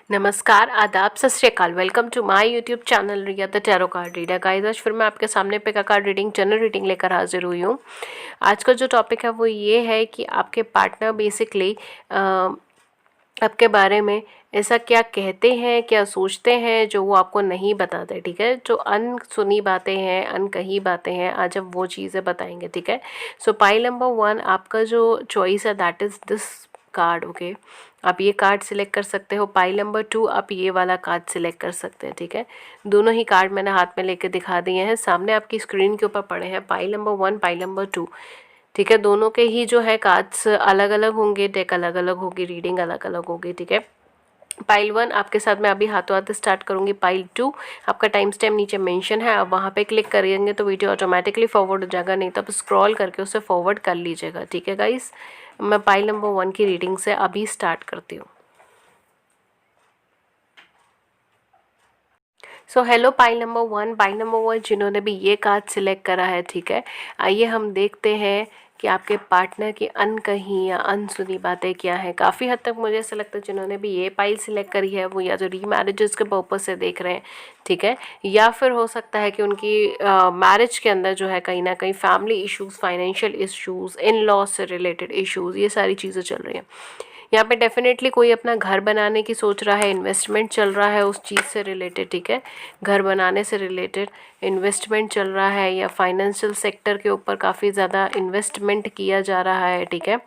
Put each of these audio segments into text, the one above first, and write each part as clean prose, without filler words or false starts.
नमस्कार, आदाब, सत श्री अकाल। Welcome to my YouTube channel Riya the tarot card reader. Guys, आज फिर मैं आपके सामने pick a card reading, general reading लेकर हाजिर हुई हूँ। आज का जो टॉपिक है वो ये है कि आपके पार्टनर बेसिकली आपके बारे में ऐसा क्या कहते हैं, क्या सोचते हैं जो वो आपको नहीं बताते। ठीक है, जो अनसुनी बातें हैं, अनकही बातें हैं, आज हम वो चीज़ें बताएंगे। ठीक है, सो पाइल नंबर 1 आपका जो चॉइस है that is this card. Okay, आप ये कार्ड सिलेक्ट कर सकते हो। पाइल नंबर 2 आप ये वाला कार्ड सिलेक्ट कर सकते हैं। ठीक है, दोनों ही कार्ड मैंने हाथ में लेके दिखा दिए हैं, सामने आपकी स्क्रीन के ऊपर पड़े हैं। Pile number 1, pile number 2। ठीक है, दोनों के ही जो है कार्ड्स अलग अलग होंगे, डेक अलग अलग होगी, रीडिंग अलग अलग होगी। ठीक है, पाइल 1 आपके साथ मैं अभी हाथों हाथ स्टार्ट करूंगी। पाइल 2 आपका टाइम स्टैम्प नीचे मेंशन है, आप वहाँ पे क्लिक करेंगे तो वीडियो ऑटोमेटिकली फॉरवर्ड हो जाएगा, नहीं तो आप स्क्रॉल करके उसे फॉरवर्ड कर लीजिएगा। ठीक है गाइस, मैं पाइल नंबर 1 की रीडिंग से अभी स्टार्ट करती हूँ। So hello pile number 1, pile number 1 जिन्होंने भी ये कार्ड सिलेक्ट करा है। ठीक है, आइए हम देखते हैं कि आपके पार्टनर की अनकही या अनसुनी बातें क्या हैं। काफ़ी हद तक मुझे ऐसा लगता है जिन्होंने भी ये पाइल सिलेक्ट करी है वो या तो रीमैरिजेस के पर्पज़ से देख रहे हैं। ठीक है, या फिर हो सकता है कि उनकी मैरिज के अंदर जो है कहीं ना कहीं family issues, financial issues, in law से रिलेटेड इश्यूज़, ये सारी चीज़ें चल रही हैं। यहाँ पे डेफिनेटली कोई अपना घर बनाने की सोच रहा है, इन्वेस्टमेंट चल रहा है उस चीज़ से रिलेटेड। ठीक है, घर बनाने से रिलेटेड इन्वेस्टमेंट चल रहा है या फाइनेंशियल सेक्टर के ऊपर काफ़ी ज़्यादा इन्वेस्टमेंट किया जा रहा है। ठीक है,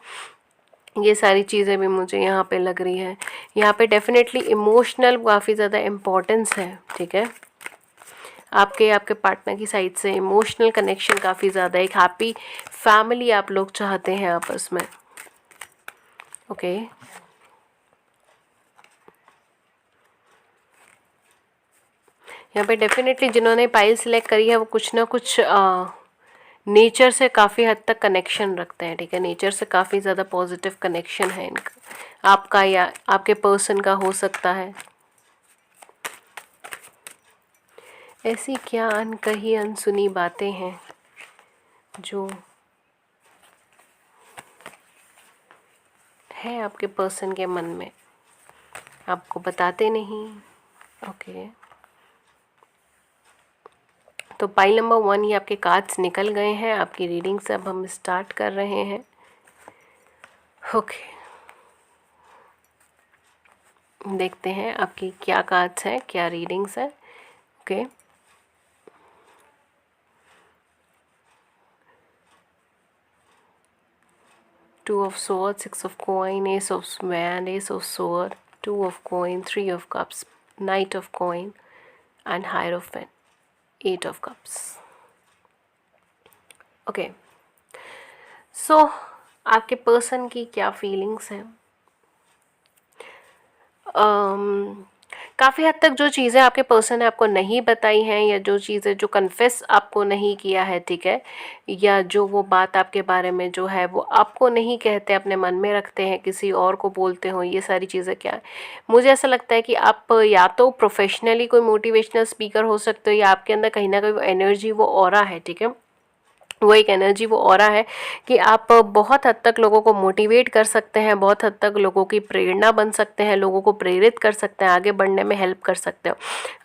ये सारी चीज़ें भी मुझे यहाँ पे लग रही है। यहाँ पे डेफिनेटली इमोशनल काफ़ी ज़्यादा इम्पोर्टेंस है। ठीक है, आपके पार्टनर की साइड से इमोशनल कनेक्शन काफ़ी ज़्यादा, एक हैप्पी फैमिली आप लोग चाहते हैं आपस में। ओके, यहाँ पे डेफिनेटली जिन्होंने पाइल सिलेक्ट करी है वो कुछ ना कुछ नेचर से काफ़ी हद तक कनेक्शन रखते हैं। ठीक है, नेचर से काफ़ी ज़्यादा पॉजिटिव कनेक्शन है इनका, आपका या आपके पर्सन का हो सकता है। ऐसी क्या अनकही अनसुनी बातें हैं जो है आपके पर्सन के मन में, आपको बताते नहीं। ओके, तो पाइल नंबर 1 ही आपके कार्ड्स निकल गए हैं। आपकी रीडिंग से अब हम स्टार्ट कर रहे हैं। ओके, देखते हैं आपकी क्या कार्ड्स हैं, क्या रीडिंग्स हैं। Okay, Two of Swords, Six of Coin, Ace of Swan, Ace of Sword, Two of Coin, Three of Cups, Knight of Coin and Hierophant, Eight of Cups. Okay, so आपके person की क्या feelings हैं। काफ़ी हद तक जो चीज़ें आपके पर्सन ने आपको नहीं बताई हैं या जो चीज़ें जो कन्फेस आपको नहीं किया है। ठीक है, या जो वो बात आपके बारे में जो है वो आपको नहीं कहते, अपने मन में रखते हैं, किसी और को बोलते हो, ये सारी चीज़ें क्या है। मुझे ऐसा लगता है कि आप या तो प्रोफेशनली कोई मोटिवेशनल स्पीकर हो सकते हो या आपके अंदर कहीं ना कहीं वो एनर्जी, वो ऑरा है। ठीक है, वो एक एनर्जी, वो ऑरा है कि आप बहुत हद तक लोगों को मोटिवेट कर सकते हैं, बहुत हद तक लोगों की प्रेरणा बन सकते हैं, लोगों को प्रेरित कर सकते हैं, आगे बढ़ने में हेल्प कर सकते हो।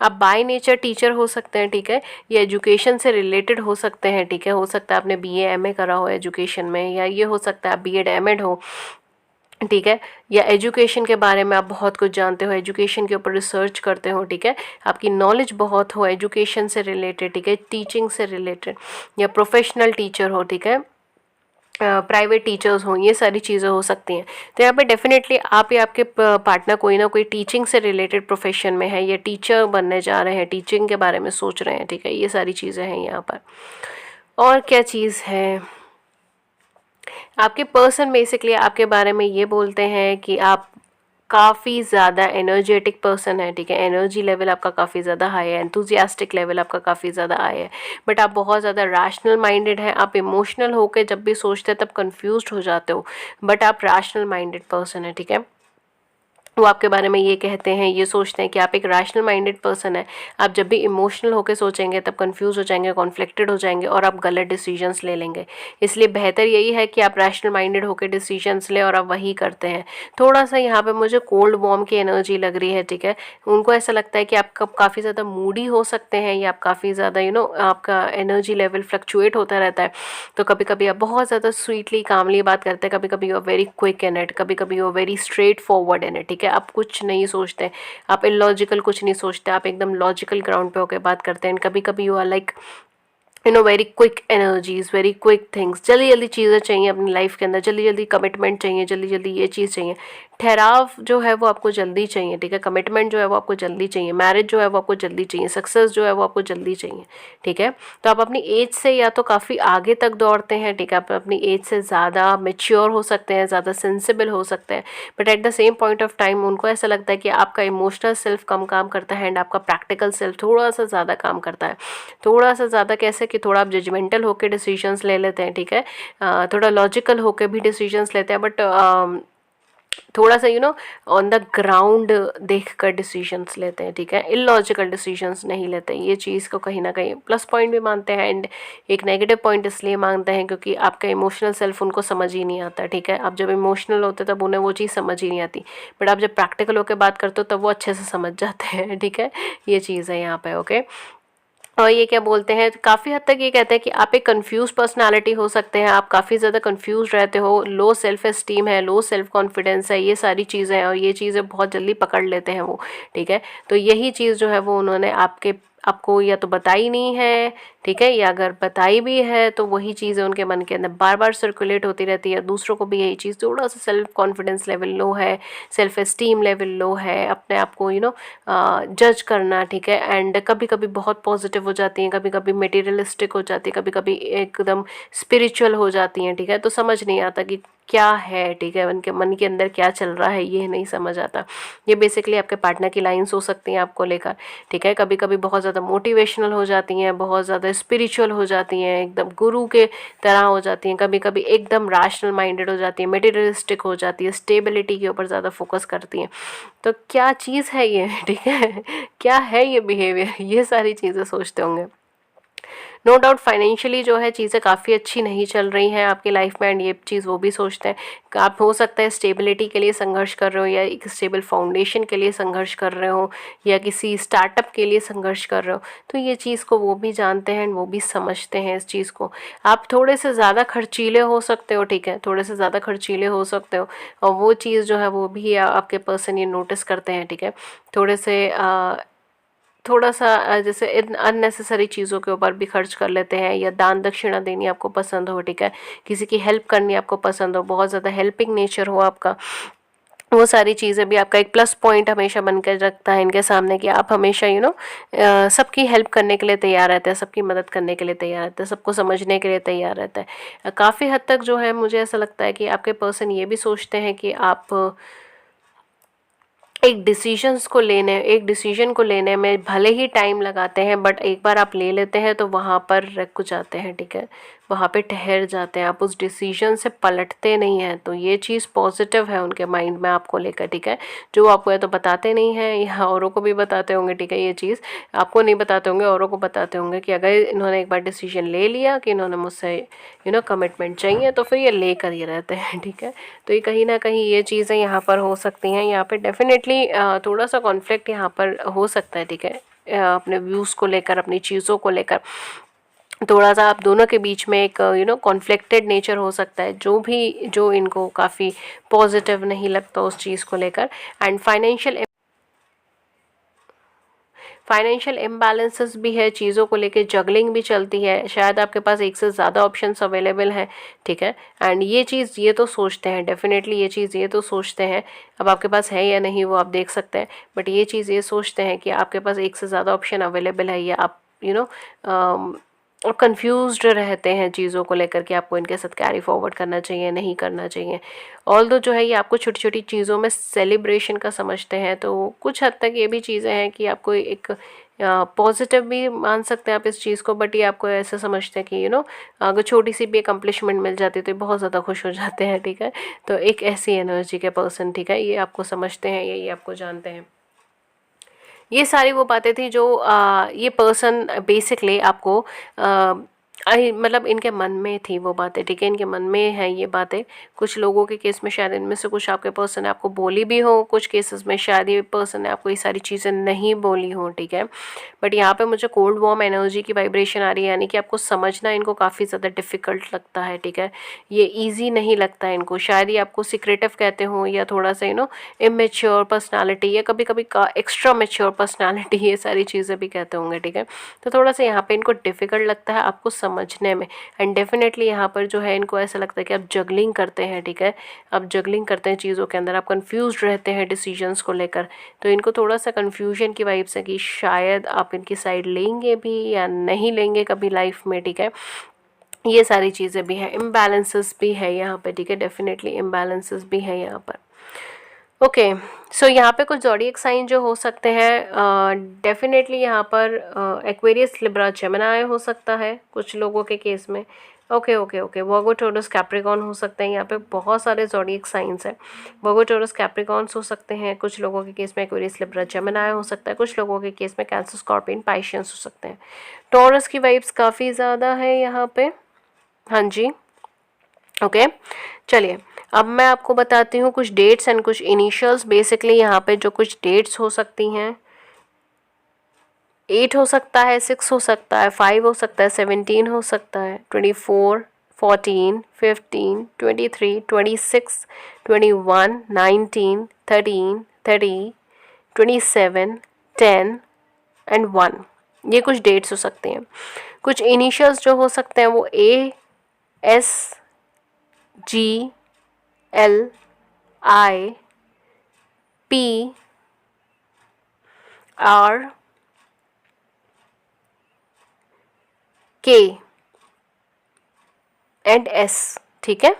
आप बाय नेचर टीचर हो सकते हैं। ठीक है, या एजुकेशन से रिलेटेड हो सकते हैं। ठीक है, हो सकता है आपने BA MA करा हो एजुकेशन में, या ये हो सकता है आप BEd MAd हो। ठीक है, या एजुकेशन के बारे में आप बहुत कुछ जानते हो, एजुकेशन के ऊपर रिसर्च करते हो। ठीक है, आपकी नॉलेज बहुत हो एजुकेशन से रिलेटेड। ठीक है, टीचिंग से रिलेटेड, या प्रोफेशनल टीचर हो। ठीक है, प्राइवेट टीचर्स हों, ये सारी चीज़ें हो सकती हैं। तो यहाँ पे डेफिनेटली आप या आपके पार्टनर कोई ना कोई टीचिंग से रिलेटेड प्रोफेशन में है या टीचर बनने जा रहे हैं, टीचिंग के बारे में सोच रहे हैं। ठीक है, ये सारी चीज़ें हैं यहाँ पर। और क्या चीज़ है, आपके पर्सन बेसिकली आपके बारे में ये बोलते हैं कि आप काफ़ी ज़्यादा एनर्जेटिक पर्सन है। ठीक है, एनर्जी लेवल आपका काफ़ी ज़्यादा हाई है, एंथुजियास्टिक लेवल आपका काफ़ी ज़्यादा हाई है, बट आप बहुत ज़्यादा रैशनल माइंडेड हैं। आप इमोशनल होकर जब भी सोचते हैं तब कंफ्यूज्ड हो जाते हो, बट आप रैशनल माइंडेड पर्सन है। ठीक है, वो आपके बारे में ये कहते हैं, ये सोचते हैं कि आप एक रैशनल माइंडेड पर्सन है। आप जब भी इमोशनल होकर सोचेंगे तब कंफ्यूज हो जाएंगे, कॉन्फ्लिक्टेड हो जाएंगे और आप गलत डिसीजंस ले लेंगे। इसलिए बेहतर यही है कि आप रैशनल माइंडेड होकर डिसीजंस लें और आप वही करते हैं। थोड़ा सा यहाँ पे मुझे कोल्ड वॉर्म की एनर्जी लग रही है, ठीक है। उनको ऐसा लगता है कि आप कब काफ़ी ज़्यादा मूडी हो सकते हैं या आप काफ़ी ज़्यादा आपका एनर्जी लेवल फ्लक्चुएट होता रहता है। तो कभी कभी आप बहुत ज़्यादा स्वीटली कामली बात करते हैं, कभी कभी you are very quick in it, कभी कभी you are very straightforward in it, ठीक है। आप कुछ नहीं सोचते, आप इलॉजिकल कुछ नहीं सोचते, आप एकदम लॉजिकल ग्राउंड पे होकर बात करते हैं। कभी कभी you are like very quick energies, very quick things, जल्दी जल्दी चीज़ें चाहिए अपनी लाइफ के अंदर, जल्दी जल्दी कमिटमेंट चाहिए, जल्दी जल्दी ये चीज़ चाहिए। ठहराव जो है वो आपको जल्दी चाहिए, ठीक है। कमिटमेंट जो है वो आपको जल्दी चाहिए, मैरिज जो है वो आपको जल्दी चाहिए, सक्सेस जो है वो आपको जल्दी चाहिए, ठीक है। तो आप अपनी एज से या तो काफ़ी आगे तक दौड़ते हैं, ठीक है। आप अपनी एज से ज़्यादा मेच्योर हो सकते हैं, ज़्यादा सेंसिबल हो सकते हैं, but at the same point of time उनको ऐसा लगता है कि आपका इमोशनल सेल्फ कम काम करता है एंड आपका प्रैक्टिकल सेल्फ थोड़ा सा ज़्यादा काम करता है। थोड़ा सा ज़्यादा कैसे कि थोड़ा आप जजमेंटल होकर डिसीजंस ले लेते हैं, ठीक है। थोड़ा लॉजिकल होकर भी डिसीजंस लेते हैं, बट थोड़ा सा ऑन द ग्राउंड देख कर डिसीजंस लेते हैं, ठीक है। इलॉजिकल डिसीजंस नहीं लेते हैं। ये चीज़ को कहीं ना कहीं प्लस पॉइंट भी मानते हैं एंड एक नेगेटिव पॉइंट इसलिए मानते हैं क्योंकि आपका इमोशनल सेल्फ उनको समझ ही नहीं आता, ठीक है। आप जब इमोशनल होते तब उन्हें वो चीज़ समझ ही नहीं आती, बट आप जब प्रैक्टिकल होकर बात करते हो तब वो अच्छे से समझ जाते हैं, ठीक है। ये चीज़ है यहाँ पे, ओके। और ये क्या बोलते हैं, काफ़ी हद तक ये कहते हैं कि आप एक कंफ्यूज पर्सनालिटी हो सकते हैं, आप काफ़ी ज़्यादा कंफ्यूज रहते हो, लो सेल्फ एस्टीम है, लो सेल्फ कॉन्फिडेंस है, ये सारी चीज़ें हैं और ये चीज़ें बहुत जल्दी पकड़ लेते हैं वो, ठीक है। तो यही चीज़ जो है वो उन्होंने आपको या तो बताई नहीं है, ठीक है, या अगर बताई भी है तो वही चीज़ें उनके मन के अंदर बार बार सर्कुलेट होती रहती है। दूसरों को भी यही चीज़, थोड़ा सा सेल्फ कॉन्फिडेंस लेवल लो है, सेल्फ एस्टीम लेवल लो है, अपने आप को जज करना, ठीक है। एंड कभी कभी बहुत पॉजिटिव हो जाती हैं, कभी कभी मटेरियलिस्टिक हो जाती है, कभी कभी एकदम स्पिरिचुअल हो जाती हैं, ठीक है। तो समझ नहीं आता कि क्या है, ठीक है, उनके मन के अंदर क्या चल रहा है, ये नहीं समझ आता। ये बेसिकली आपके पार्टनर की लाइन्स हो सकती हैं आपको लेकर, ठीक है। कभी कभी बहुत ज़्यादा मोटिवेशनल हो जाती हैं, बहुत ज़्यादा स्पिरिचुअल हो जाती हैं, एकदम गुरु के तरह हो जाती हैं, कभी कभी एकदम रैशनल माइंडेड हो जाती हैं, मटेरियलिस्टिक हो जाती है, स्टेबिलिटी के ऊपर ज़्यादा फोकस करती हैं। तो क्या चीज़ है ये, ठीक है, क्या है ये बिहेवियर, ये सारी चीज़ें सोचते होंगे। नो डाउट फाइनेंशियली जो है चीज़ें काफ़ी अच्छी नहीं चल रही हैं आपकी लाइफ में एंड ये चीज़ वो भी सोचते हैं कि आप हो सकता है स्टेबिलिटी के लिए संघर्ष कर रहे हो या एक स्टेबल फाउंडेशन के लिए संघर्ष कर रहे हो या किसी स्टार्टअप के लिए संघर्ष कर रहे हो। तो ये चीज़ को वो भी जानते हैं, वो भी समझते हैं इस चीज़ को। आप थोड़े से ज़्यादा खर्चीले हो सकते हो, ठीक है, थोड़े से ज़्यादा खर्चीले हो सकते हो और वो चीज़ जो है वो भी आपके पर्सन ये नोटिस करते हैं, ठीक है। थोड़े से थोड़ा सा जैसे अननेसेसरी चीज़ों के ऊपर भी खर्च कर लेते हैं या दान दक्षिणा देनी आपको पसंद हो, ठीक है, किसी की हेल्प करनी आपको पसंद हो, बहुत ज़्यादा हेल्पिंग नेचर हो आपका, वो सारी चीज़ें भी आपका एक प्लस पॉइंट हमेशा बनकर रखता है इनके सामने कि आप हमेशा सबकी हेल्प करने के लिए तैयार रहते हैं, सबकी मदद करने के लिए तैयार रहते हैं, सबको समझने के लिए तैयार रहता है। काफ़ी हद तक जो है मुझे ऐसा लगता है कि आपके पर्सन ये भी सोचते हैं कि आप एक डिसीजन को लेने में भले ही टाइम लगाते हैं बट एक बार आप ले लेते हैं तो वहाँ पर रुक जाते हैं, ठीक है, वहाँ पे ठहर जाते हैं, आप उस डिसीजन से पलटते नहीं हैं। तो ये चीज़ पॉजिटिव है उनके माइंड में आपको लेकर, ठीक है। जो आपको या तो बताते नहीं हैं या औरों को भी बताते होंगे, ठीक है, ये चीज़ आपको नहीं बताते होंगे, औरों को बताते होंगे कि अगर इन्होंने एक बार डिसीजन ले लिया कि इन्होंने मुझसे कमिटमेंट चाहिए तो फिर ये लेकर ही रहते हैं, ठीक है। तो ये कहीं ना कहीं ये चीज़ें यहाँ पर हो सकती हैं, यहाँ पे डेफिनेटली थोड़ा सा कॉन्फ्लिक्ट यहाँ पर हो सकता है, ठीक है, अपने व्यूज़ को लेकर, अपनी चीज़ों को लेकर थोड़ा सा आप दोनों के बीच में एक कॉन्फ्लिक्टेड नेचर हो सकता है, जो इनको काफ़ी पॉजिटिव नहीं लगता उस चीज़ को लेकर। एंड फाइनेंशियल इम्बैलेंसेस भी है, चीज़ों को लेके जगलिंग भी चलती है, शायद आपके पास एक से ज़्यादा ऑप्शंस अवेलेबल हैं, ठीक है। एंड ये तो सोचते हैं, डेफिनेटली ये तो सोचते हैं, अब आपके पास है या नहीं वो आप देख सकते हैं, बट ये चीज़ ये सोचते हैं कि आपके पास एक से ज़्यादा ऑप्शन अवेलेबल है या आप और कंफ्यूज्ड रहते हैं चीज़ों को लेकर कि आपको इनके साथ कैरी फॉरवर्ड करना चाहिए नहीं करना चाहिए। ऑल्दो जो है ये आपको छोटी छोटी चीज़ों में सेलिब्रेशन का समझते हैं, तो कुछ हद तक ये भी चीज़ें हैं कि आपको एक पॉजिटिव भी मान सकते हैं आप इस चीज़ को, बट ये आपको ऐसे समझते हैं कि अगर छोटी सी भी अकम्पलिशमेंट मिल जाती है तो ये बहुत ज़्यादा खुश हो जाते हैं, ठीक है। तो एक ऐसी एनर्जी के पर्सन, ठीक है, ये आपको समझते हैं, ये आपको जानते हैं। ये सारी वो बातें थी जो ये पर्सन बेसिकली आपको मतलब इनके मन में थी वो बातें, ठीक है, इनके मन में है ये बातें। कुछ लोगों के केस में शायद इनमें से कुछ आपके पर्सन ने आपको बोली भी हो, कुछ केसेस में शायद ये पर्सन ने आपको ये सारी चीज़ें नहीं बोली हो, ठीक है। बट यहाँ पे मुझे कोल्ड वार्म एनर्जी की वाइब्रेशन आ रही है, यानी कि आपको समझना इनको काफ़ी ज़्यादा डिफ़िकल्ट लगता है, ठीक है। ये ईजी नहीं लगता है इनको, शायद ये आपको सिक्रेटिव कहते हो या थोड़ा सा इमेच्योर पर्सनालिटी या कभी कभी का एक्स्ट्रा मेच्योर पर्सनालिटी, ये सारी चीज़ें भी कहते होंगे, ठीक है। तो थोड़ा सा यहाँ पे इनको डिफ़िकल्ट लगता है आपको समझने में। एंड डेफिनेटली यहाँ पर जो है इनको ऐसा लगता है कि आप जगलिंग करते हैं, ठीक है, आप जगलिंग करते हैं चीज़ों के अंदर, आप कंफ्यूज रहते हैं डिसीजंस को लेकर। तो इनको थोड़ा सा कन्फ्यूजन की वाइब्स है कि शायद आप इनकी साइड लेंगे भी या नहीं लेंगे कभी लाइफ में, ठीक है। ये सारी चीज़ें भी हैं, इम्बैलेंसेस भी है यहाँ पे, ठीक है, डेफिनेटली इम्बैलेंसेस भी है यहाँ पर। ओके, सो यहाँ पे कुछ ज़ोडिएक साइन जो हो सकते हैं, डेफिनेटली यहाँ पर एक्वेरियस, लिब्रा, जेमिनी हो सकता है कुछ लोगों के केस में। ओके ओके ओके, वर्गो, टॉरस, कैप्रिकॉर्न हो सकते हैं। यहाँ पे बहुत सारे ज़ोडिएक साइंस हैं। वर्गो, टॉरस, कैप्रिकॉर्न्स हो सकते हैं कुछ लोगों के केस में, एक्वेरियस, लिब्रा, जेमिनी हो सकता है कुछ लोगों के केस में, कैंसर, स्कॉर्पियन, पाइशियंस हो सकते हैं। टॉरस की वाइब्स काफ़ी ज़्यादा है यहाँ पे, हाँ जी। ओके, चलिए अब मैं आपको बताती हूँ कुछ डेट्स एंड कुछ इनिशियल्स। बेसिकली यहाँ पे जो कुछ डेट्स हो सकती हैं, 8 हो सकता है, 6 हो सकता है, 5 हो सकता है, 17 हो सकता है, 24, 14, 15, 23, 26, 21, 19, 13, 30, 27, 10 एंड 1। ये कुछ डेट्स हो सकते हैं। कुछ इनिशियल्स जो हो सकते हैं वो AS, GL, I, P, R, K and S, ठीक है।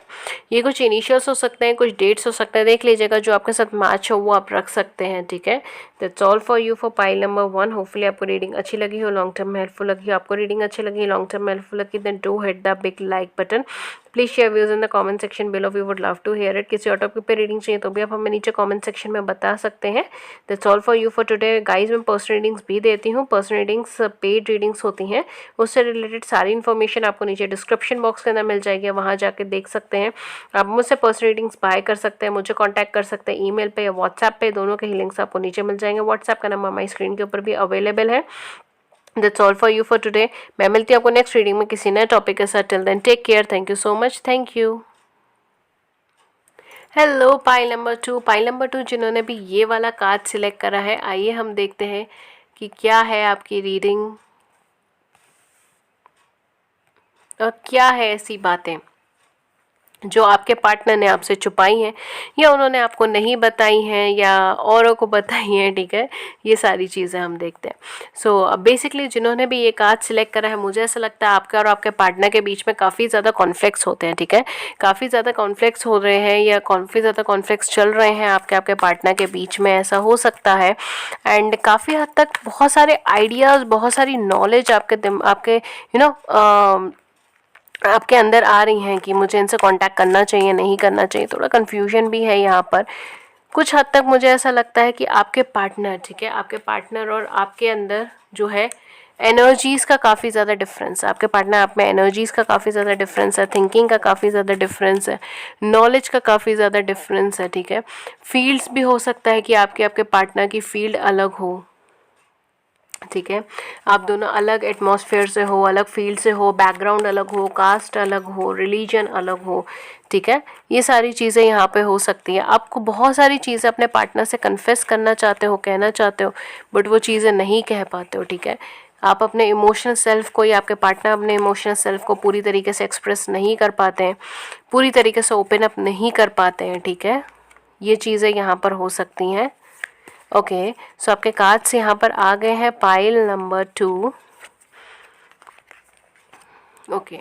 ये कुछ इनिशियल्स हो सकते हैं, कुछ डेट्स हो सकते हैं, देख लीजिएगा जो आपके साथ मैच हो वो आप रख सकते हैं, ठीक है। That's all for you for pile number 1। Hopefully आपको रीडिंग अच्छी लगी हो, लॉन्ग टर्म में हेल्पफुल लगी हो। आपको रीडिंग अच्छी लगी, लॉन्ग टर्म में हेल्पफुल लगी, then do hit the big like button. Please share views in the comment section below, we would love to hear it. किसी और टॉपिक पे रीडिंग चाहिए तो भी आप हमें नीचे कमेंट सेक्शन में बता सकते हैं। That's all for you for today guys. मैं पर्सनल रीडिंग्स भी देती हूँ, पर्सनल रीडिंग्स पेड रीडिंग्स होती हैं, उससे रिलेटेड सारी इन्फॉर्मेशन आपको नीचे डिस्क्रिप्शन बॉक्स के अंदर मिल जाएगी, वहाँ जाके देख सकते हैं। आप मुझसे पर्सनल रीडिंग्स बाय कर सकते हैं, मुझे कांटेक्ट कर सकते हैं ईमेल पे या व्हाट्सएप पे, दोनों के ही लिंक्स आपको नीचे मिल जाएंगे। व्हाट्सएप का नंबर हमारी स्क्रीन के ऊपर भी अवेलेबल है। That's all for you for today. मैं मिलती हूँ आपको नेक्स्ट रीडिंग में किसी नए टॉपिक के साथ। Till then take care, thank you so much, thank you. Hello pile number 2, pile number 2 जिन्होंने भी ये वाला कार्ड सिलेक्ट करा है, आइए हम देखते हैं कि क्या है आपकी रीडिंग और क्या है ऐसी बातें जो आपके पार्टनर ने आपसे छुपाई हैं या उन्होंने आपको नहीं बताई हैं या औरों को बताई हैं, ठीक है। ये सारी चीज़ें हम देखते हैं। सो बेसिकली जिन्होंने भी ये कार्ड सिलेक्ट करा है, मुझे ऐसा लगता है आपके और आपके पार्टनर के बीच में काफ़ी ज़्यादा कॉन्फ्लिक्ट्स होते हैं, ठीक है। काफ़ी ज़्यादा कॉन्फ्लिक्ट्स हो रहे हैं या काफ़ी ज़्यादा कॉन्फ्लिक्ट्स चल रहे हैं आपके पार्टनर के बीच में, ऐसा हो सकता है। एंड काफ़ी हद तक बहुत सारे आइडियाज़, बहुत सारी नॉलेज आपके आपके अंदर आ रही हैं कि मुझे इनसे कांटेक्ट करना चाहिए नहीं करना चाहिए। थोड़ा कन्फ्यूजन भी है यहाँ पर। कुछ हद तक मुझे ऐसा लगता है कि आपके पार्टनर, ठीक है, आपके पार्टनर और आपके अंदर जो है एनर्जीज़ का काफ़ी ज़्यादा डिफरेंस है। आपके पार्टनर आप में एनर्जीज़ का काफ़ी ज़्यादा डिफरेंस है, थिंकिंग का काफ़ी ज़्यादा डिफरेंस है, नॉलेज का काफ़ी ज़्यादा डिफरेंस है, ठीक है। फील्ड्स भी हो सकता है कि आपके पार्टनर की फील्ड अलग हो, ठीक है। आप दोनों अलग एटमॉस्फेयर से हो, अलग फील्ड से हो, बैकग्राउंड अलग हो, कास्ट अलग हो, रिलीजन अलग हो, ठीक है। ये सारी चीज़ें यहाँ पे हो सकती हैं। आपको बहुत सारी चीज़ें अपने पार्टनर से कन्फेस करना चाहते हो, कहना चाहते हो, बट वो चीज़ें नहीं कह पाते हो, ठीक है। आप अपने इमोशनल सेल्फ को या आपके पार्टनर अपने इमोशनल सेल्फ को पूरी तरीके से एक्सप्रेस नहीं कर पाते हैं, पूरी तरीके से ओपन अप नहीं कर पाते हैं, ठीक है। ये चीज़ें यहाँ पर हो सकती हैं। ओके, सो आपके कार्ड्स यहाँ पर आ गए हैं। Pile number 2, okay.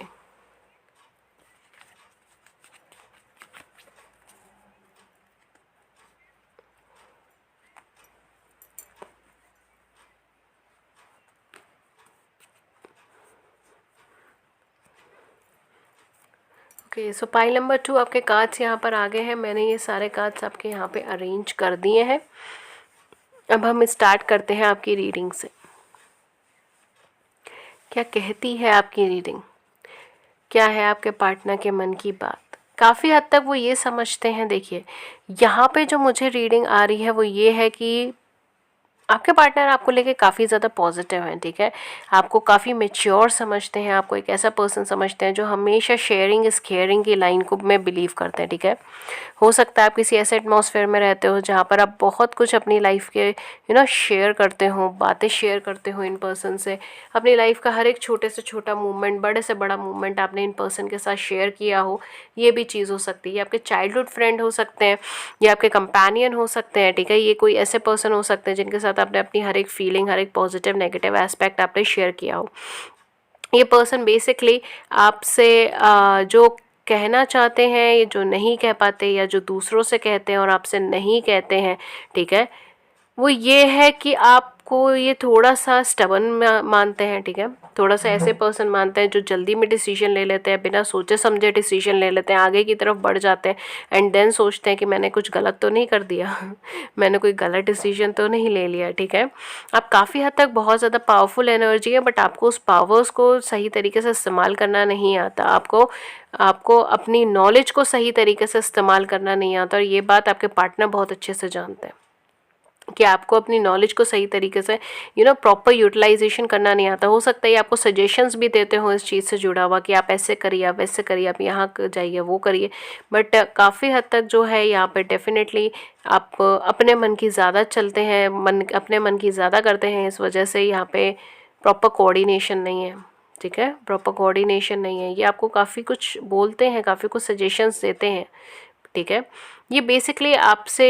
ओके, सो पाइल नंबर 2 आपके कार्ड्स यहाँ पर आ गए हैं। मैंने ये सारे कार्ड्स आपके यहाँ पे अरेंज कर दिए हैं। अब हम स्टार्ट करते हैं आपकी रीडिंग से। क्या कहती है आपकी रीडिंग? क्या है आपके पार्टनर के मन की बात? काफ़ी हद तक वो ये समझते हैं। देखिए, यहाँ पे जो मुझे रीडिंग आ रही है वो ये है कि आपके पार्टनर आपको लेके काफ़ी ज़्यादा पॉजिटिव हैं, ठीक है। आपको काफ़ी मैच्योर समझते हैं, आपको एक ऐसा पर्सन समझते हैं जो हमेशा शेयरिंग इज़ केयरिंग की लाइन को में बिलीव करते हैं, ठीक है। हो सकता है आप किसी ऐसे एटमॉस्फेयर में रहते हो जहाँ पर आप बहुत कुछ अपनी लाइफ के शेयर करते हो, बातें शेयर करते हो इन पर्सन से। अपनी लाइफ का हर एक छोटे से छोटा मूवमेंट, बड़े से बड़ा मूवमेंट आपने इन पर्सन के साथ शेयर किया हो, ये भी चीज़ हो सकती है। ये आपके चाइल्डहुड फ्रेंड हो सकते हैं, ये आपके कंपेनियन हो सकते हैं, ठीक है। ये कोई ऐसे पर्सन हो सकते हैं जिनके साथ आपने अपनी हर एक फीलिंग, हर एक पॉजिटिव नेगेटिव एस्पेक्ट आपने शेयर किया हो। ये पर्सन बेसिकली आपसे जो कहना चाहते हैं, ये जो नहीं कह पाते, या जो दूसरों से कहते हैं और आपसे नहीं कहते हैं, ठीक है, वो ये है कि आपको ये थोड़ा सा स्टबन मानते हैं, ठीक है। थोड़ा सा ऐसे पर्सन मानते हैं जो जल्दी में डिसीजन ले लेते हैं, बिना सोचे समझे डिसीजन ले लेते हैं, आगे की तरफ बढ़ जाते हैं एंड देन सोचते हैं कि मैंने कुछ गलत तो नहीं कर दिया मैंने कोई गलत डिसीजन तो नहीं ले लिया, ठीक है। आप काफ़ी हद तक बहुत ज़्यादा पावरफुल एनर्जी है, बट आपको उस पावर्स को सही तरीके से इस्तेमाल करना नहीं आता। आपको अपनी नॉलेज को सही तरीके से इस्तेमाल करना नहीं आता, और ये बात आपके पार्टनर बहुत अच्छे से जानते हैं कि आपको अपनी नॉलेज को सही तरीके से प्रॉपर यूटिलाइजेशन करना नहीं आता। हो सकता है आपको सजेशंस भी देते हो इस चीज़ से जुड़ा हुआ कि आप ऐसे करिए, आप वैसे करिए, आप यहाँ जाइए, वो करिए, बट काफ़ी हद तक जो है यहाँ पे डेफिनेटली आप अपने मन की ज़्यादा चलते हैं, अपने मन की ज़्यादा करते हैं। इस वजह से यहाँ पे प्रॉपर कोऑर्डिनेशन नहीं है, ठीक है, प्रॉपर कोऑर्डिनेशन नहीं है। ये आपको काफ़ी कुछ बोलते हैं, काफ़ी कुछ सजेशंस देते हैं, ठीक है। ये बेसिकली आपसे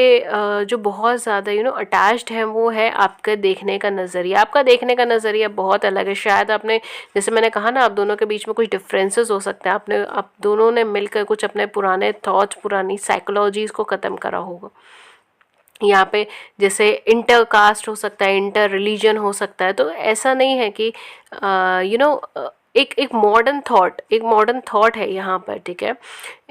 जो बहुत ज़्यादा अटैच्ड हैं, वो है आपके देखने का नज़रिया। आपका देखने का नज़रिया बहुत अलग है। शायद आपने, जैसे मैंने कहा ना, आप दोनों के बीच में कुछ डिफरेंसेस हो सकते हैं। आप दोनों ने मिलकर कुछ अपने पुराने थॉट्स, पुरानी साइकोलॉजीज़ को ख़त्म करा होगा। यहाँ पे जैसे इंटर कास्ट हो सकता है, इंटर रिलीजन हो सकता है। तो ऐसा नहीं है कि यू नो एक मॉडर्न थॉट है यहाँ पर, ठीक है।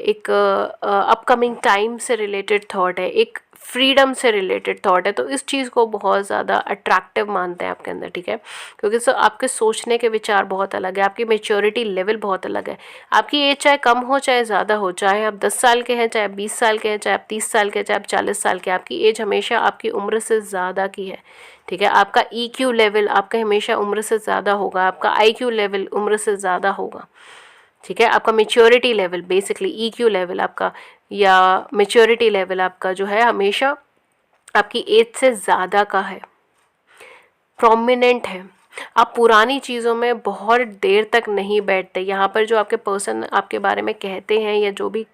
एक अपकमिंग टाइम से रिलेटेड थॉट है, एक फ्रीडम से रिलेटेड थॉट है। तो इस चीज़ को बहुत ज़्यादा अट्रैक्टिव मानते हैं आपके अंदर, ठीक है, क्योंकि आपके सोचने के विचार बहुत अलग है, आपकी मेच्योरिटी लेवल बहुत अलग है। आपकी एज चाहे कम हो चाहे ज़्यादा हो, चाहे आप 10 साल के हैं, चाहे आप 20 साल के हैं, चाहे आप 30 साल के हैं, चाहे आप 40 साल के, आपकी एज हमेशा आपकी उम्र से ज़्यादा की है, ठीक है। आपका EQ लेवल आपका हमेशा उम्र से ज़्यादा होगा, आपका IQ लेवल उम्र से ज़्यादा होगा, ठीक है। आपका maturity level, basically EQ level आपका या मेच्योरिटी लेवल आपका जो है हमेशा आपकी एज से ज़्यादा का है, प्रोमिनेंट है। आप पुरानी चीज़ों में बहुत देर तक नहीं बैठते। यहाँ पर जो आपके पर्सन आपके बारे में कहते हैं या जो भी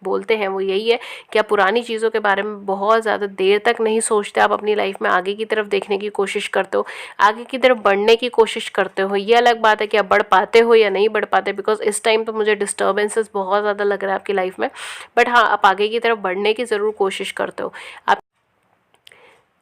बोलते हैं वो यही है कि आप पुरानी चीज़ों के बारे में बहुत ज़्यादा देर तक नहीं सोचते। आप अपनी लाइफ में आगे की तरफ देखने की कोशिश करते हो, आगे की तरफ बढ़ने की कोशिश करते हो। ये अलग बात है कि आप बढ़ पाते हो या नहीं बढ़ पाते, बिकॉज इस टाइम तो मुझे डिस्टर्बेंसेस बहुत ज़्यादा लग रहा है आपकी लाइफ में, बट हाँ, आप आगे की तरफ बढ़ने की ज़रूर कोशिश करते हो। आप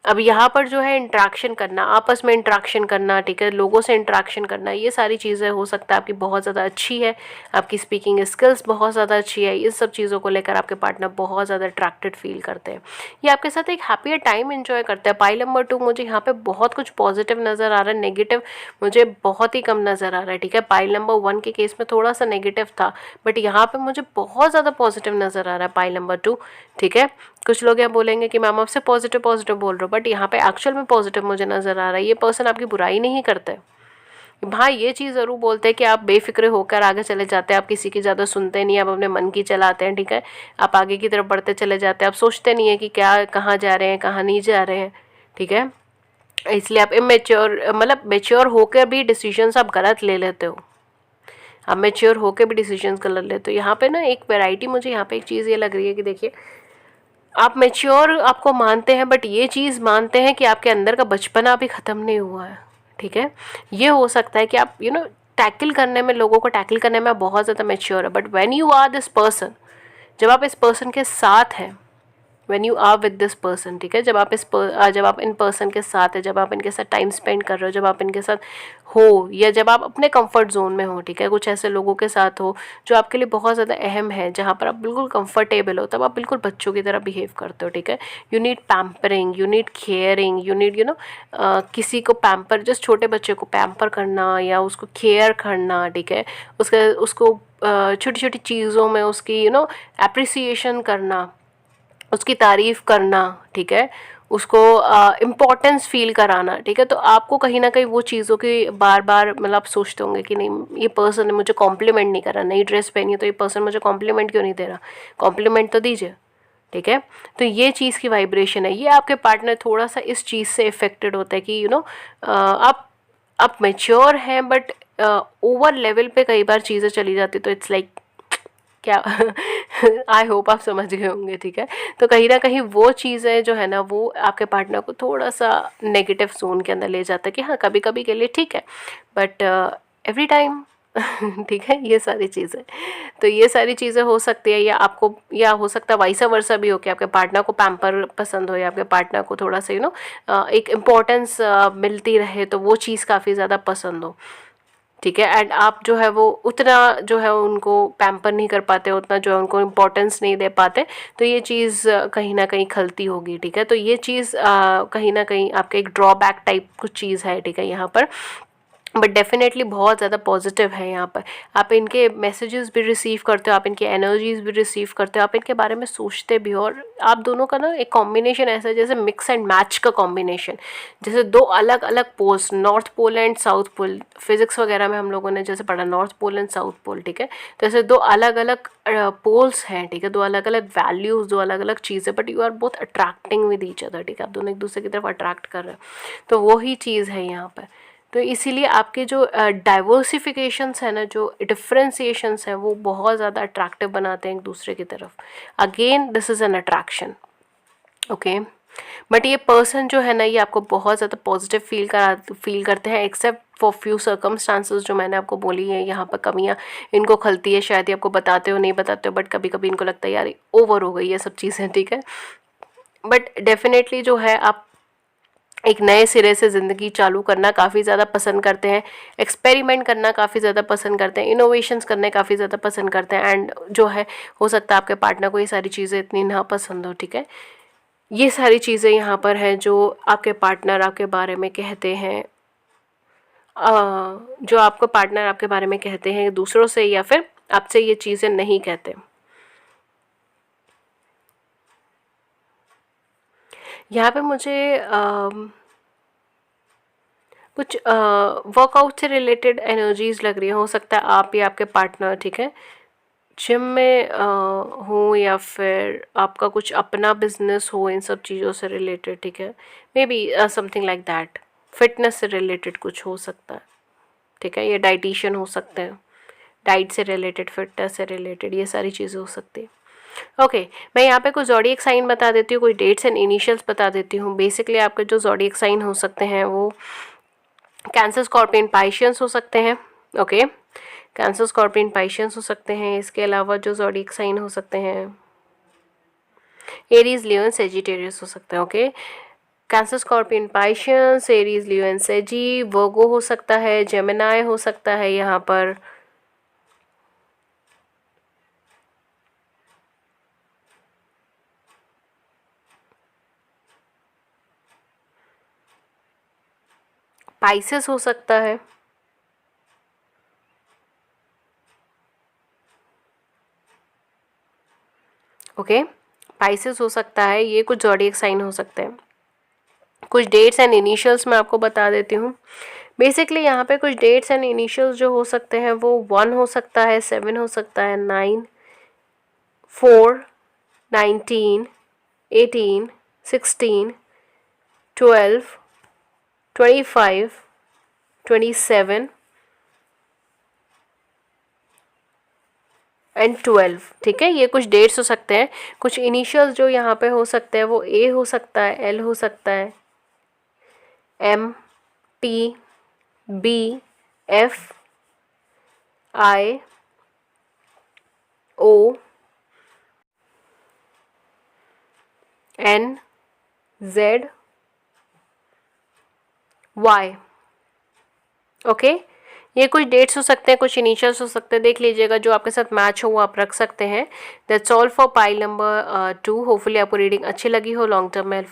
अब यहाँ पर जो है इंट्रैक्शन करना, आपस में इंट्रैक्शन करना, ठीक है, लोगों से इंट्रैक्शन करना, ये सारी चीज़ें हो सकता है आपकी बहुत ज़्यादा अच्छी है, आपकी स्पीकिंग स्किल्स बहुत ज़्यादा अच्छी है। इस सब चीज़ों को लेकर आपके पार्टनर बहुत ज़्यादा अट्रैक्टेड फील करते हैं। ये आपके साथ एक हैप्पियर टाइम एंजॉय करते हैं। पाइल नंबर 2 मुझे यहाँ पे बहुत कुछ पॉजिटिव नज़र आ रहा है, नेगेटिव मुझे बहुत ही कम नज़र आ रहा है, ठीक है। पाइल नंबर 1 के केस में थोड़ा सा नेगेटिव था, बट यहाँ पर मुझे बहुत ज़्यादा पॉजिटिव नज़र आ रहा है पाइल नंबर 2, ठीक है। कुछ लोग यहाँ बोलेंगे कि मैम आपसे पॉजिटिव बोल रहे हो, बट यहाँ पे एक्चुअल में पॉजिटिव मुझे नज़र आ रहा है। ये पर्सन आपकी बुराई नहीं करते। हाँ, ये चीज़ ज़रूर बोलते हैं कि आप बेफिक्रे होकर आगे चले जाते हैं, आप किसी की ज़्यादा सुनते नहीं, आप अपने मन की चलाते हैं, ठीक है। आप आगे की तरफ बढ़ते चले जाते हैं, आप सोचते नहीं है कि क्या कहाँ जा रहे हैं, कहाँ नहीं जा रहे हैं, ठीक है। इसलिए आप इमेच्योर, मतलब मेच्योर होकर भी डिसीजंस आप गलत ले लेते हो। आप मेच्योर होकर भी डिसीजंस गलत लेते हो। यहाँ पे ना एक वैरायटी मुझे यहाँ पे एक चीज़ ये लग रही है कि देखिए, आप मैच्योर आपको मानते हैं, बट ये चीज़ मानते हैं कि आपके अंदर का बचपना अभी ख़त्म नहीं हुआ है, ठीक है। ये हो सकता है कि आप टैकल करने में, लोगों को टैकल करने में बहुत ज़्यादा मैच्योर है, but when you are this person, जब आप इस पर्सन के साथ हैं, when you are with this person, ठीक है, जब आप इन पर्सन के साथ है, जब आप इनके साथ टाइम स्पेंड कर रहे हो, जब आप इनके साथ हो, या जब आप अपने कंफर्ट जोन में हो, ठीक है, कुछ ऐसे लोगों के साथ हो जो आपके लिए बहुत ज़्यादा अहम है, जहाँ पर आप बिल्कुल कंफर्टेबल हो, तब आप बिल्कुल बच्चों की तरह बिहेव करते हो, ठीक है। You need pampering, you need caring, you need किसी को पैम्पर, जस्ट छोटे बच्चे को पैम्पर करना या उसको केयर करना, ठीक है, उसको छोटी छोटी चीज़ों में उसकी एप्रिसिएशन करना, उसकी तारीफ़ करना, ठीक है, उसको इम्पोर्टेंस फ़ील कराना, ठीक है। तो आपको कहीं ना कहीं वो चीज़ों की बार बार, मतलब आप सोचते होंगे कि नहीं, ये पर्सन ने मुझे कॉम्प्लीमेंट नहीं करा, नई ड्रेस पहनी है तो ये पर्सन मुझे कॉम्प्लीमेंट क्यों नहीं दे रहा, कॉम्प्लीमेंट तो दीजिए, ठीक है। तो ये चीज़ की वाइब्रेशन है, ये आपके पार्टनर थोड़ा सा इस चीज़ से इफ़ेक्टेड होता है कि आप मैच्योर हैं, बट ओवर लेवल पे कई बार चीज़ें चली जाती, तो इट्स लाइक क्या आई होप आप समझ गए होंगे, ठीक है। तो कहीं ना कहीं वो चीज़ें जो है ना, वो आपके पार्टनर को थोड़ा सा नेगेटिव जोन के अंदर ले जाता है कि हाँ, कभी कभी के लिए ठीक है, बट एवरी टाइम ठीक है, ये सारी चीज़ें, तो ये सारी चीज़ें हो सकती है, या हो सकता है वाइसा वर्सा भी हो कि आपके पार्टनर को पैम्पर पसंद हो, या आपके पार्टनर को थोड़ा सा एक इम्पोर्टेंस मिलती रहे, तो वो चीज़ काफ़ी ज़्यादा पसंद हो, ठीक है। एंड आप जो है वो उतना जो है उनको पैम्पर नहीं कर पाते, उतना जो है उनको इम्पोर्टेंस नहीं दे पाते, तो ये चीज़ कहीं ना कहीं खलती होगी, ठीक है। तो ये चीज़ कहीं ना कहीं आपका एक ड्रॉबैक टाइप कुछ चीज़ है, ठीक है, यहाँ पर, बट डेफिनेटली बहुत ज़्यादा पॉजिटिव है यहाँ पर। आप इनके मैसेजेस भी रिसीव करते हो, आप इनकी एनर्जीज भी रिसीव करते हो, आप इनके बारे में सोचते भी हो, और आप दोनों का ना एक कॉम्बिनेशन ऐसा है जैसे मिक्स एंड मैच का कॉम्बिनेशन, जैसे दो अलग अलग poles, north pole and south pole. Physics वगैरह में हम लोगों ने जैसे पढ़ा north pole and south pole, ठीक है। तो ऐसे दो अलग अलग पोल्स हैं, ठीक है, दो अलग अलग वैल्यूज़, दो अलग अलग चीज़ें, but you are both attracting with each other, ठीक है, आप दोनों एक दूसरे की तरफ अट्रैक्ट कर रहे हो, तो वही चीज़ है यहाँ पर। तो इसीलिए आपके जो डाइवर्सिफिकेशंस है ना, जो डिफ्रेंसिएशंस हैं, वो बहुत ज़्यादा अट्रैक्टिव बनाते हैं एक दूसरे की तरफ। Again this is an attraction, okay. But ये पर्सन जो है ना, ये आपको बहुत ज़्यादा पॉजिटिव फील करते हैं, एक्सेप्ट फॉर फ्यू सर्कमस्टांसेस जो मैंने आपको बोली है, यहाँ पर कमियाँ इनको खलती है, शायद ये आपको बताते हो नहीं बताते हो, बट कभी कभी इनको लगता है यार ओवर हो गई ये सब चीज़ें, ठीक है। बट डेफिनेटली जो है, आप एक नए सिरे से ज़िंदगी चालू करना काफ़ी ज़्यादा पसंद करते हैं, एक्सपेरिमेंट करना काफ़ी ज़्यादा पसंद करते हैं, इनोवेशंस करने काफ़ी ज़्यादा पसंद करते हैं, एंड जो है हो सकता है आपके पार्टनर को ये सारी चीज़ें इतनी ना पसंद हो, ठीक है। ये सारी चीज़ें यहाँ पर हैं जो आपके पार्टनर आपके बारे में कहते हैं, जो आपको पार्टनर आपके बारे में कहते हैं दूसरों से, या फिर आपसे ये चीज़ें नहीं कहते। यहाँ पे मुझे कुछ वर्कआउट से रिलेटेड एनर्जीज लग रही है, हो सकता है आप या आपके पार्टनर, ठीक है, जिम में हो, या फिर आपका कुछ अपना बिजनेस हो इन सब चीज़ों से रिलेटेड, ठीक है, may be something like that, fitness से रिलेटेड कुछ हो सकता है, ठीक है, ये डाइटिशियन हो सकते हैं, डाइट से रिलेटेड, फिटनेस से रिलेटेड, ये सारी चीज़ें हो सकती है। ओके, मैं यहाँ पे कुछ ज़ोडिएक साइन बता देती हूँ, कोई डेट्स एंड इनिशियल्स बता देती हूँ। बेसिकली आपके जो ज़ोडिएक साइन हो सकते हैं वो कैंसर, स्कॉर्पियन, पाइशियंस हो सकते हैं, ओके, कैंसर, स्कॉर्पियन, पाइशियंस हो सकते हैं। इसके अलावा जो ज़ोडिएक साइन हो सकते हैं एरीज, लियो एंड सेजिटेरियस हो सकते हैं, okay. Cancer, Scorpion, Pisces, Aries, Leo and Sagi, Virgo हो सकता है, जेमिनाई हो सकता है, यहाँ पर पाइसेस हो सकता है, ओके, पाइसेस हो सकता है। ये कुछ ज़ोडिएक साइन हो सकते हैं। कुछ डेट्स एंड इनिशियल्स मैं आपको बता देती हूँ। बेसिकली यहाँ पे कुछ डेट्स एंड इनिशियल्स जो हो सकते हैं वो 1 हो सकता है, 7 हो सकता है, 9, 4, 19, 18, 16, 12, 25, 27 एंड 12, ठीक है। ये कुछ डेट्स हो सकते हैं। कुछ इनिशियल्स जो यहाँ पे हो सकते हैं वो ए हो सकता है, एल हो सकता है, M, T, B, F, IONZY। Okay, ये कुछ डेट्स हो सकते हैं, कुछ इनिशियल्स हो सकते हैं, देख लीजिएगा जो आपके साथ मैच हो वो आप रख सकते हैं। That's all for pile number 2। Hopefully आपको रीडिंग अच्छी लगी हो, लॉन्ग टर्म में हेल्पफुल